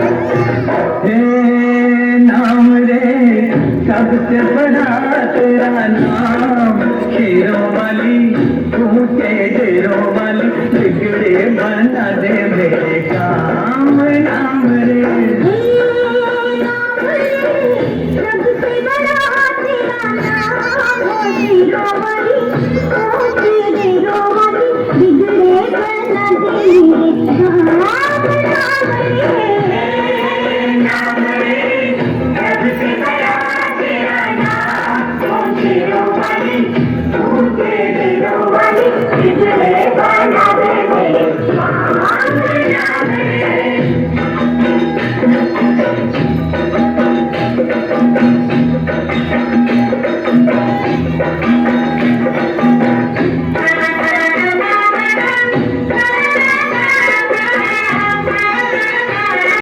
हे नाम रे सबसे बड़ा तेरा नाम, शेरों वाली ऊंचे डेरों वाली बिगड़े बना दे मेरे काम। नाम रे सबसे बड़ा तेरा नाम, शेरों वाली ऊंचे डेरों